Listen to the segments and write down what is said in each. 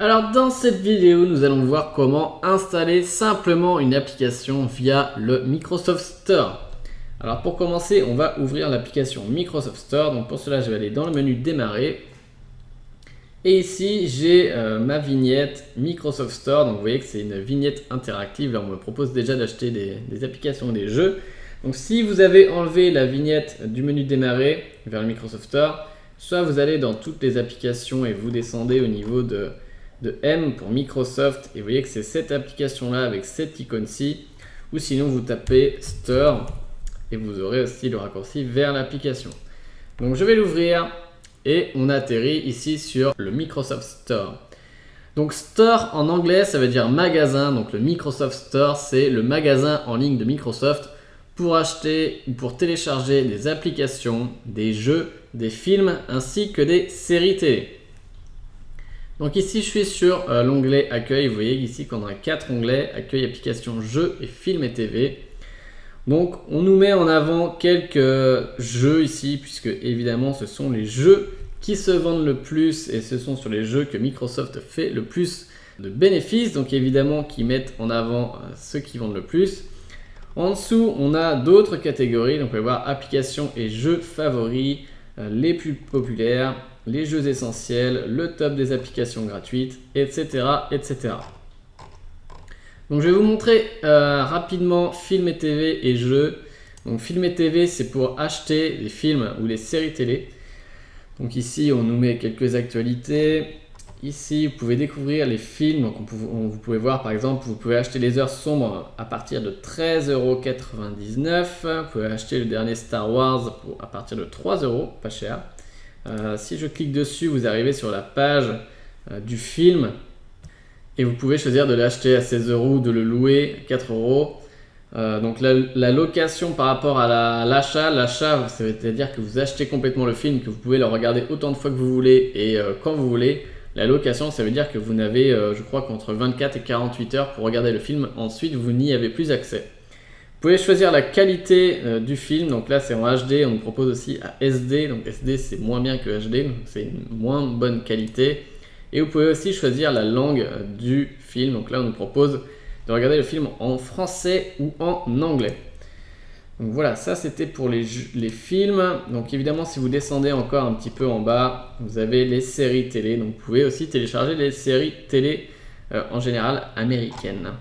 Alors dans cette vidéo, nous allons voir comment installer simplement une application via le Microsoft Store. Alors pour commencer, on va ouvrir l'application Microsoft Store. Donc pour cela, je vais aller dans le menu Démarrer. Et ici, j'ai ma vignette Microsoft Store. Donc vous voyez que c'est une vignette interactive. Là, on me propose déjà d'acheter des applications, des jeux. Donc si vous avez enlevé la vignette du menu Démarrer vers le Microsoft Store, soit vous allez dans toutes les applications et vous descendez au niveau de M pour Microsoft et vous voyez que c'est cette application là avec cette icône-ci, ou sinon vous tapez Store et vous aurez aussi le raccourci vers l'application. Donc je vais l'ouvrir et on atterrit ici sur le Microsoft Store. Donc Store en anglais ça veut dire magasin, donc le Microsoft Store c'est le magasin en ligne de Microsoft pour acheter ou pour télécharger des applications, des jeux, des films ainsi que des séries télé. Donc ici je suis sur l'onglet accueil, vous voyez ici qu'on a 4 onglets, accueil, applications, jeux et films et TV. Donc on nous met en avant quelques jeux ici, puisque évidemment ce sont les jeux qui se vendent le plus et ce sont sur les jeux que Microsoft fait le plus de bénéfices, donc évidemment qui mettent en avant ceux qui vendent le plus. En dessous on a d'autres catégories, donc on va voir applications et jeux favoris, les plus populaires, les jeux essentiels, le top des applications gratuites, etc. etc. Donc je vais vous montrer rapidement films et TV et jeux. Donc films et TV c'est pour acheter des films ou des séries télé. Donc ici on nous met quelques actualités. Ici vous pouvez découvrir les films. Donc vous pouvez voir par exemple, vous pouvez acheter Les Heures Sombres à partir de 13,99 €. Vous pouvez acheter le dernier Star Wars à partir de 3 €, pas cher. Si je clique dessus, vous arrivez sur la page du film et vous pouvez choisir de l'acheter à 16 € ou de le louer à 4 €. Donc la location par rapport à l'achat, c'est-à-dire que vous achetez complètement le film, que vous pouvez le regarder autant de fois que vous voulez et quand vous voulez. La location, ça veut dire que vous n'avez, je crois qu'entre 24 et 48 heures pour regarder le film, ensuite vous n'y avez plus accès. Vous pouvez choisir la qualité du film, donc là c'est en HD, on nous propose aussi à SD, donc SD c'est moins bien que HD, donc c'est une moins bonne qualité. Et vous pouvez aussi choisir la langue du film, donc là on nous propose de regarder le film en français ou en anglais. Donc voilà, ça c'était pour les films. Donc évidemment si vous descendez encore un petit peu en bas, vous avez les séries télé, donc vous pouvez aussi télécharger les séries télé en général américaines.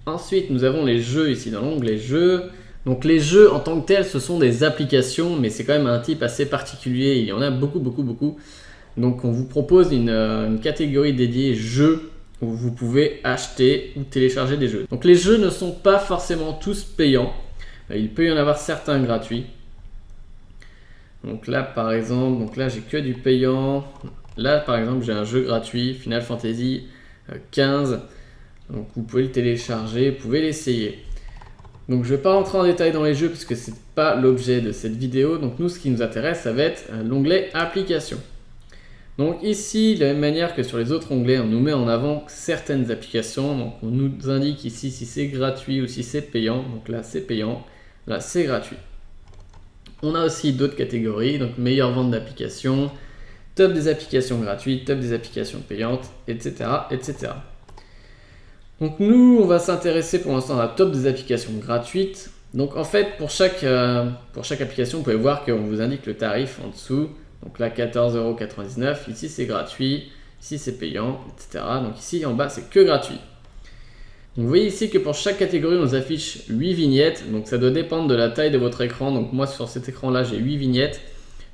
Ensuite, nous avons les jeux ici dans l'onglet jeux. Donc les jeux en tant que tels, ce sont des applications, mais c'est quand même un type assez particulier. Il y en a beaucoup. Donc on vous propose une catégorie dédiée jeux où vous pouvez acheter ou télécharger des jeux. Donc les jeux ne sont pas forcément tous payants. Il peut y en avoir certains gratuits. Donc là par exemple, donc là j'ai que du payant. Là par exemple j'ai un jeu gratuit, Final Fantasy 15. Donc vous pouvez le télécharger, vous pouvez l'essayer. Donc je ne vais pas rentrer en détail dans les jeux parce que ce n'est pas l'objet de cette vidéo. Donc nous ce qui nous intéresse ça va être l'onglet applications. Donc ici de la même manière que sur les autres onglets on nous met en avant certaines applications. Donc on nous indique ici si c'est gratuit ou si c'est payant. Donc là c'est payant, là c'est gratuit. On a aussi d'autres catégories, donc meilleure vente d'applications, top des applications gratuites, top des applications payantes, etc. etc. Donc nous, on va s'intéresser pour l'instant à la top des applications gratuites. Donc en fait, pour chaque application, vous pouvez voir qu'on vous indique le tarif en dessous. Donc là, 14,99 €. Ici, c'est gratuit. Ici, c'est payant, etc. Donc ici, en bas, c'est que gratuit. Donc vous voyez ici que pour chaque catégorie, on nous affiche 8 vignettes. Donc ça doit dépendre de la taille de votre écran. Donc moi, sur cet écran-là, j'ai 8 vignettes,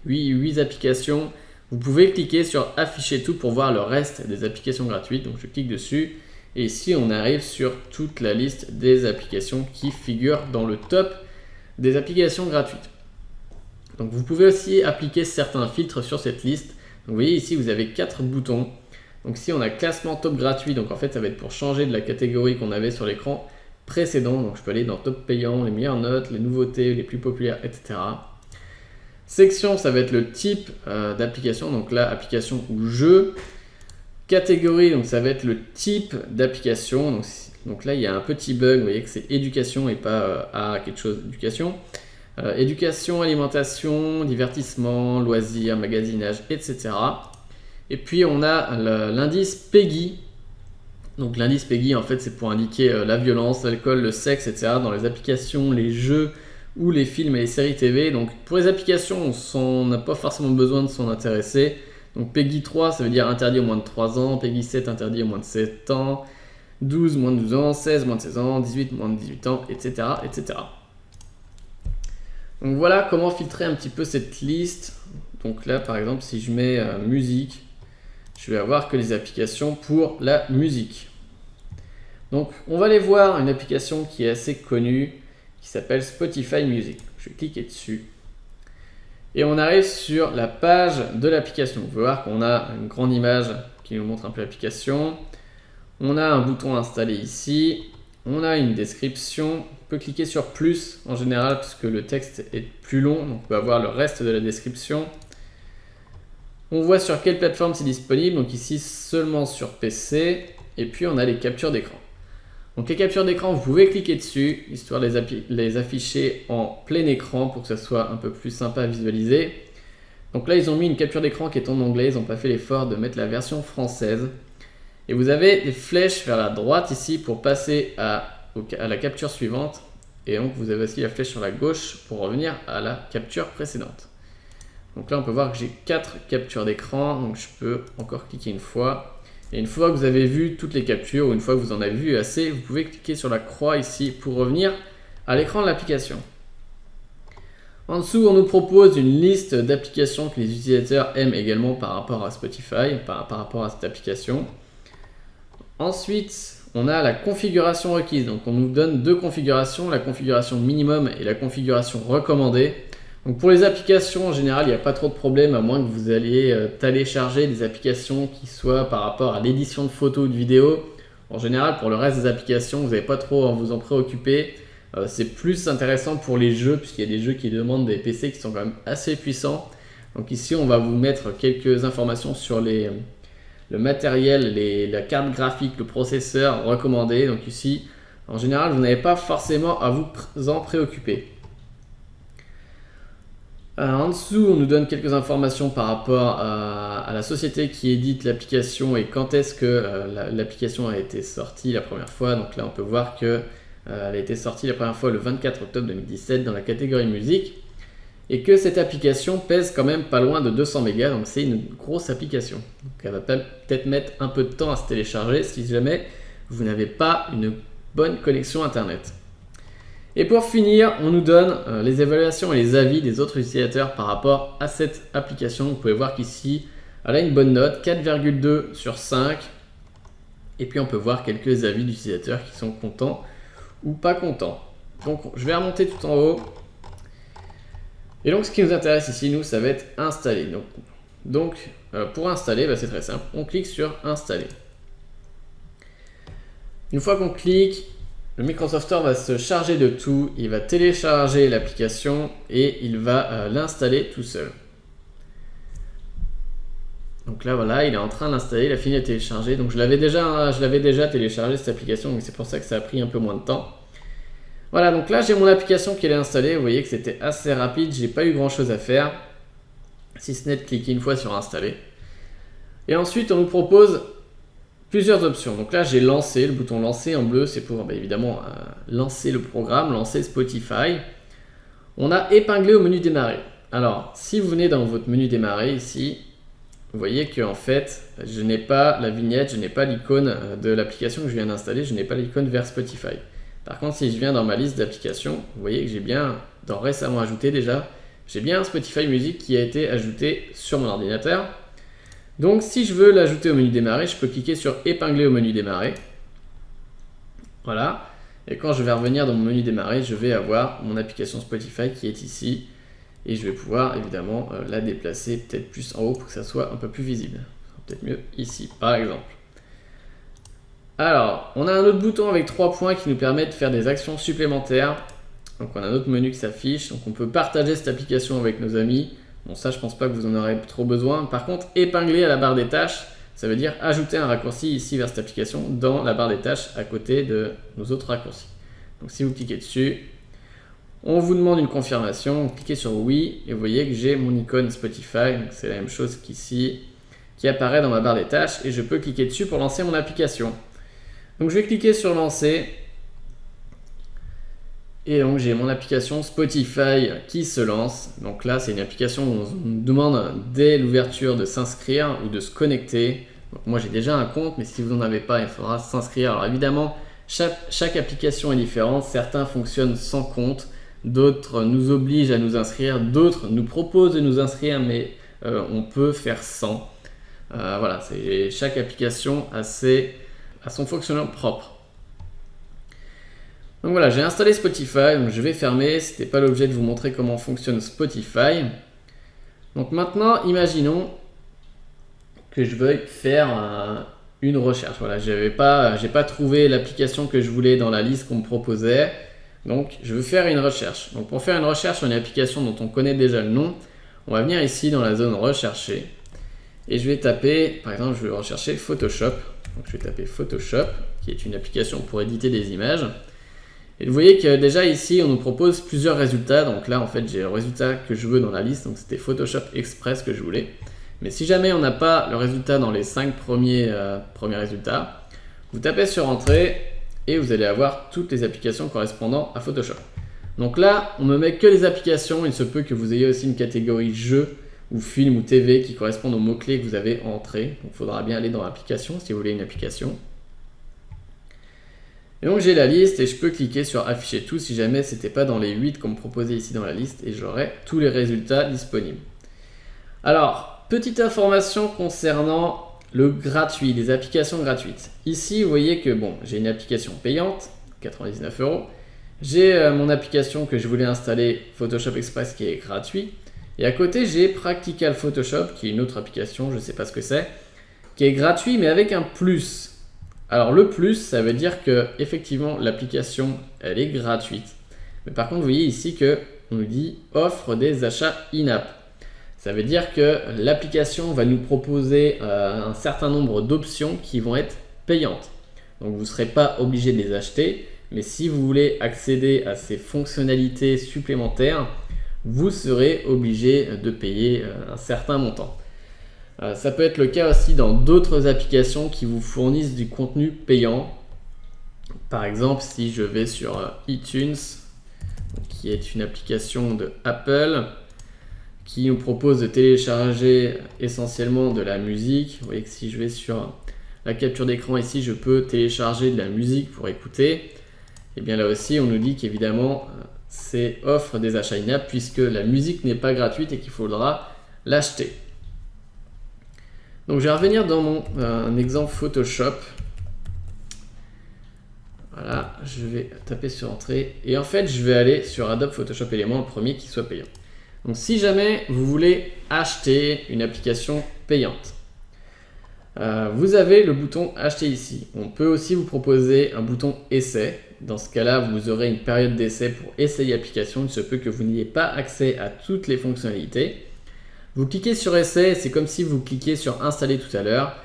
8 applications. Vous pouvez cliquer sur afficher tout pour voir le reste des applications gratuites. Donc je clique dessus. Et ici, on arrive sur toute la liste des applications qui figurent dans le top des applications gratuites. Donc vous pouvez aussi appliquer certains filtres sur cette liste. Donc, vous voyez ici, vous avez 4 boutons. Donc ici, on a classement top gratuit. Donc en fait, ça va être pour changer de la catégorie qu'on avait sur l'écran précédent. Donc je peux aller dans top payant, les meilleures notes, les nouveautés, les plus populaires, etc. Section, ça va être le type d'application. Donc là, application ou jeu. Catégorie, donc ça va être le type d'application. Donc là, il y a un petit bug, vous voyez que c'est éducation et pas quelque chose d'éducation. Éducation, alimentation, divertissement, loisirs, magasinage, etc. Et puis on a l'indice PEGI. Donc l'indice PEGI en fait c'est pour indiquer la violence, l'alcool, le sexe, etc. dans les applications, les jeux ou les films et les séries TV. Donc pour les applications on n'a pas forcément besoin de s'en intéresser. Donc PEGI 3 ça veut dire interdit au moins de 3 ans, PEGI 7 interdit au moins de 7 ans, 12 moins de 12 ans, 16 moins de 16 ans, 18 moins de 18 ans, etc. etc. Donc voilà comment filtrer un petit peu cette liste. Donc là par exemple si je mets musique, je vais avoir que les applications pour la musique. Donc on va aller voir une application qui est assez connue qui s'appelle Spotify Music. Je vais cliquer dessus et on arrive sur la page de l'application. Vous pouvez voir qu'on a une grande image qui nous montre un peu l'application. On a un bouton installé ici. On a une description. On peut cliquer sur plus en général parce que le texte est plus long. Donc on peut avoir le reste de la description. On voit sur quelle plateforme c'est disponible. Donc ici seulement sur PC. Et puis on a les captures d'écran. Donc les captures d'écran, vous pouvez cliquer dessus, histoire de les afficher en plein écran pour que ça soit un peu plus sympa à visualiser. Donc là, ils ont mis une capture d'écran qui est en anglais, ils n'ont pas fait l'effort de mettre la version française. Et vous avez des flèches vers la droite ici pour passer à la capture suivante. Et donc vous avez aussi la flèche sur la gauche pour revenir à la capture précédente. Donc là, on peut voir que j'ai 4 captures d'écran, donc je peux encore cliquer une fois. Et une fois que vous avez vu toutes les captures, ou une fois que vous en avez vu assez, vous pouvez cliquer sur la croix ici pour revenir à l'écran de l'application. En dessous, on nous propose une liste d'applications que les utilisateurs aiment également par rapport à Spotify, par rapport à cette application. Ensuite, on a la configuration requise. Donc on nous donne 2 configurations, la configuration minimum et la configuration recommandée. Donc pour les applications, en général, il n'y a pas trop de problème, à moins que vous alliez télécharger des applications qui soient par rapport à l'édition de photos ou de vidéos. En général, pour le reste des applications, vous n'avez pas trop à vous en préoccuper. C'est plus intéressant pour les jeux, puisqu'il y a des jeux qui demandent des PC qui sont quand même assez puissants. Donc ici, on va vous mettre quelques informations sur le matériel, la carte graphique, le processeur recommandé. Donc ici, en général, vous n'avez pas forcément à vous en préoccuper. En dessous, on nous donne quelques informations par rapport à la société qui édite l'application et quand est-ce que l'application a été sortie la première fois. Donc là, on peut voir qu'elle a été sortie la première fois le 24 octobre 2017 dans la catégorie musique et que cette application pèse quand même pas loin de 200 mégas, donc c'est une grosse application. Donc elle va peut-être mettre un peu de temps à se télécharger si jamais vous n'avez pas une bonne connexion internet. Et pour finir, on nous donne les évaluations et les avis des autres utilisateurs par rapport à cette application. Vous pouvez voir qu'ici, elle a une bonne note, 4,2 sur 5. Et puis on peut voir quelques avis d'utilisateurs qui sont contents ou pas contents. Donc je vais remonter tout en haut. Et donc ce qui nous intéresse ici, nous, ça va être installer. Donc pour installer, c'est très simple. On clique sur installer. Une fois qu'on clique, le Microsoft Store va se charger de tout, il va télécharger l'application et il va l'installer tout seul. Donc là voilà, il est en train d'installer, il a fini de télécharger. Donc je l'avais déjà téléchargé cette application, donc c'est pour ça que ça a pris un peu moins de temps. Voilà, donc là j'ai mon application qui est installée, vous voyez que c'était assez rapide, j'ai pas eu grand chose à faire, si ce n'est de cliquer une fois sur installer. Et ensuite on nous propose plusieurs options. Donc là, j'ai lancé, le bouton lancer en bleu, c'est pour évidemment lancer le programme, lancer Spotify. On a épinglé au menu démarrer. Alors, si vous venez dans votre menu démarrer ici, vous voyez que en fait, je n'ai pas la vignette, je n'ai pas l'icône de l'application que je viens d'installer, je n'ai pas l'icône vers Spotify. Par contre, si je viens dans ma liste d'applications, vous voyez que j'ai bien, dans récemment ajouté déjà, j'ai bien un Spotify Music qui a été ajouté sur mon ordinateur. Donc si je veux l'ajouter au menu démarrer, je peux cliquer sur épingler au menu démarrer. Voilà. Et quand je vais revenir dans mon menu démarrer, je vais avoir mon application Spotify qui est ici. Et je vais pouvoir évidemment la déplacer peut-être plus en haut pour que ça soit un peu plus visible. Peut-être mieux ici par exemple. Alors, on a un autre bouton avec 3 points qui nous permet de faire des actions supplémentaires. Donc on a un autre menu qui s'affiche. Donc on peut partager cette application avec nos amis. Bon, ça, je pense pas que vous en aurez trop besoin. Par contre, épingler à la barre des tâches, ça veut dire ajouter un raccourci ici vers cette application dans la barre des tâches à côté de nos autres raccourcis. Donc, si vous cliquez dessus, on vous demande une confirmation. Vous cliquez sur oui et vous voyez que j'ai mon icône Spotify. C'est la même chose qu'ici. qui apparaît dans ma barre des tâches et je peux cliquer dessus pour lancer mon application. Donc je vais cliquer sur lancer et donc j'ai mon application Spotify qui se lance. Donc là c'est une application où on nous demande dès l'ouverture de s'inscrire ou de se connecter. Donc moi j'ai déjà un compte, mais si vous n'en avez pas il faudra s'inscrire. Alors évidemment chaque application est différente, certains fonctionnent sans compte, d'autres nous obligent à nous inscrire, d'autres nous proposent de nous inscrire mais on peut faire sans. Voilà, chaque application a son fonctionnement propre. Donc voilà, j'ai installé Spotify, donc je vais fermer, ce n'était pas l'objet de vous montrer comment fonctionne Spotify. Donc maintenant, imaginons que je veuille faire une recherche. Voilà, j'ai pas trouvé l'application que je voulais dans la liste qu'on me proposait, donc je veux faire une recherche. Donc pour faire une recherche sur une application dont on connaît déjà le nom, on va venir ici dans la zone rechercher et je vais taper, par exemple, je vais rechercher Photoshop. Donc je vais taper Photoshop, qui est une application pour éditer des images. Et vous voyez que déjà ici, on nous propose plusieurs résultats. Donc là, en fait, j'ai le résultat que je veux dans la liste. Donc c'était Photoshop Express que je voulais. Mais si jamais on n'a pas le résultat dans les 5 premiers résultats, vous tapez sur Entrée et vous allez avoir toutes les applications correspondant à Photoshop. Donc là, on ne me met que les applications. Il se peut que vous ayez aussi une catégorie jeux ou film ou TV qui correspondent aux mots-clés que vous avez entrés. Donc il faudra bien aller dans l'application si vous voulez une application. Et donc j'ai la liste et je peux cliquer sur afficher tout si jamais ce n'était pas dans les 8 qu'on me proposait ici dans la liste et j'aurai tous les résultats disponibles. Alors, petite information concernant le gratuit, les applications gratuites. Ici, vous voyez que bon, j'ai une application payante, 99 €. J'ai mon application que je voulais installer, Photoshop Express, qui est gratuit. Et à côté, j'ai Practical Photoshop, qui est une autre application, je ne sais pas ce que c'est, qui est gratuit mais avec un plus. Alors le plus, ça veut dire que effectivement l'application elle est gratuite. Mais par contre, vous voyez ici que on nous dit offre des achats in-app. Ça veut dire que l'application va nous proposer un certain nombre d'options qui vont être payantes. Donc vous ne serez pas obligé de les acheter, mais si vous voulez accéder à ces fonctionnalités supplémentaires, vous serez obligé de payer un certain montant. Ça peut être le cas aussi dans d'autres applications qui vous fournissent du contenu payant. Par exemple, si je vais sur iTunes, qui est une application de Apple, qui nous propose de télécharger essentiellement de la musique. Vous voyez que si je vais sur la capture d'écran ici, je peux télécharger de la musique pour écouter. Et bien là aussi, on nous dit qu'évidemment, c'est offre des achats in-app puisque la musique n'est pas gratuite et qu'il faudra l'acheter. Donc je vais revenir dans mon exemple Photoshop. Voilà, je vais taper sur Entrée et en fait je vais aller sur Adobe Photoshop Element, le premier qui soit payant. Donc si jamais vous voulez acheter une application payante, vous avez le bouton acheter ici. On peut aussi vous proposer un bouton essai. Dans ce cas-là, vous aurez une période d'essai pour essayer l'application. Il se peut que vous n'ayez pas accès à toutes les fonctionnalités. Vous cliquez sur essai, c'est comme si vous cliquiez sur installer tout à l'heure.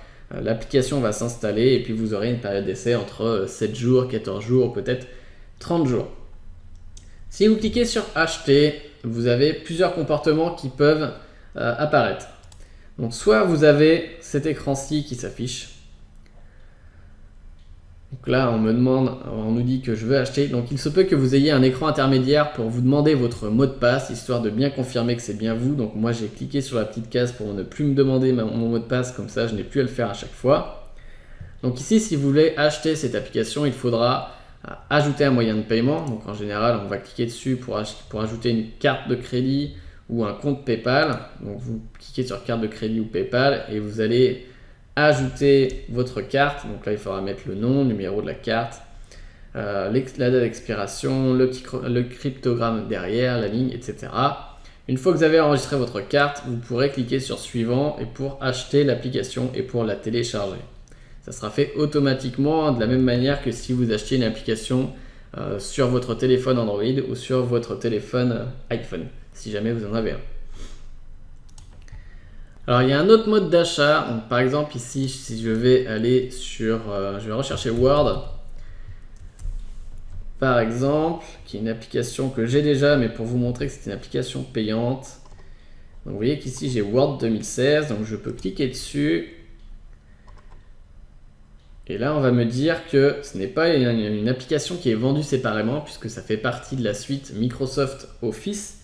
L'application va s'installer et puis vous aurez une période d'essai entre 7 jours, 14 jours, peut-être 30 jours. Si vous cliquez sur acheter, vous avez plusieurs comportements qui peuvent apparaître. Donc soit vous avez cet écran-ci qui s'affiche. Donc là, on nous dit que je veux acheter. Donc il se peut que vous ayez un écran intermédiaire pour vous demander votre mot de passe, histoire de bien confirmer que c'est bien vous. Donc moi, j'ai cliqué sur la petite case pour ne plus me demander mon mot de passe, comme ça je n'ai plus à le faire à chaque fois. Donc ici, si vous voulez acheter cette application, il faudra ajouter un moyen de paiement. Donc en général, on va cliquer dessus pour ajouter une carte de crédit ou un compte PayPal. Donc vous cliquez sur carte de crédit ou PayPal et vous allez ajouter votre carte. Donc là, il faudra mettre le nom, le numéro de la carte, la date d'expiration, le cryptogramme derrière, la ligne, etc. Une fois que vous avez enregistré votre carte, vous pourrez cliquer sur suivant et pour acheter l'application et pour la télécharger. Ça sera fait automatiquement de la même manière que si vous achetiez une application sur votre téléphone Android ou sur votre téléphone iPhone, si jamais vous en avez un. Alors il y a un autre mode d'achat. Par exemple ici, si je vais aller sur, je vais rechercher Word, par exemple, qui est une application que j'ai déjà, mais pour vous montrer que c'est une application payante. Donc vous voyez qu'ici j'ai Word 2016, donc je peux cliquer dessus. Et là on va me dire que ce n'est pas une application qui est vendue séparément puisque ça fait partie de la suite Microsoft Office.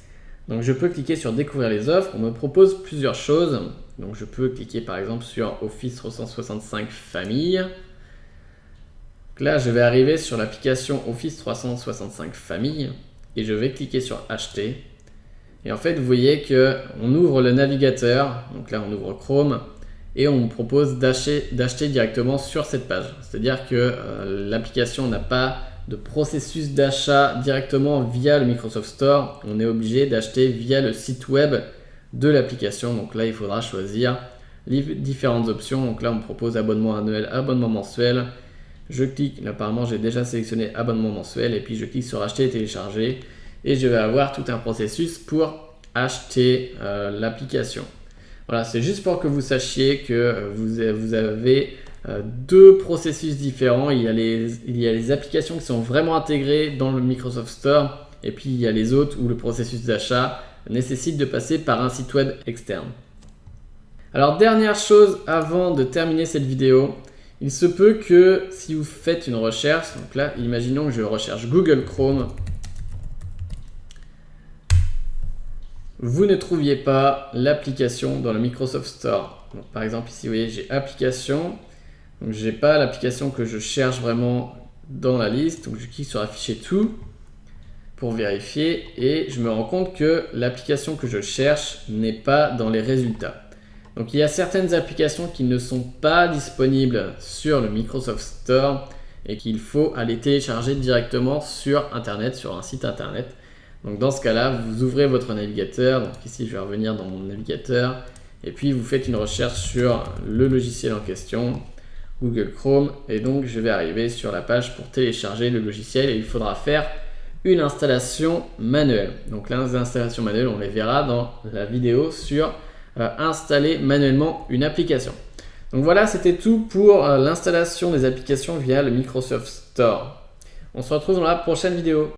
Donc je peux cliquer sur découvrir les offres, on me propose plusieurs choses. Donc je peux cliquer par exemple sur Office 365 Famille. Donc là je vais arriver sur l'application Office 365 Famille et je vais cliquer sur acheter. Et en fait vous voyez qu'on ouvre le navigateur, donc là on ouvre Chrome et on me propose d'acheter directement sur cette page. C'est-à-dire que l'application n'a pas de processus d'achat directement via le Microsoft Store, on est obligé d'acheter via le site web de l'application. Donc là il faudra choisir les différentes options. Donc là on me propose abonnement annuel, abonnement mensuel. Je clique, là apparemment j'ai déjà sélectionné abonnement mensuel et puis je clique sur acheter et télécharger et je vais avoir tout un processus pour acheter l'application. Voilà, c'est juste pour que vous sachiez que vous avez deux processus différents. Il y a les applications qui sont vraiment intégrées dans le Microsoft Store et puis il y a les autres où le processus d'achat nécessite de passer par un site web externe. Alors dernière chose avant de terminer cette vidéo, il se peut que si vous faites une recherche, donc là imaginons que je recherche Google Chrome, vous ne trouviez pas l'application dans le Microsoft Store. Donc, par exemple ici vous voyez j'ai application, donc j'ai pas l'application que je cherche vraiment dans la liste, donc je clique sur afficher tout pour vérifier et je me rends compte que l'application que je cherche n'est pas dans les résultats. Donc il y a certaines applications qui ne sont pas disponibles sur le Microsoft Store et qu'il faut aller télécharger directement sur internet, sur un site internet. Donc dans ce cas-là, vous ouvrez votre navigateur, donc ici je vais revenir dans mon navigateur, et puis vous faites une recherche sur le logiciel en question, Google Chrome, et donc je vais arriver sur la page pour télécharger le logiciel et il faudra faire une installation manuelle. Donc les installations manuelles, on les verra dans la vidéo sur installer manuellement une application. Donc voilà, c'était tout pour l'installation des applications via le Microsoft Store. On se retrouve dans la prochaine vidéo.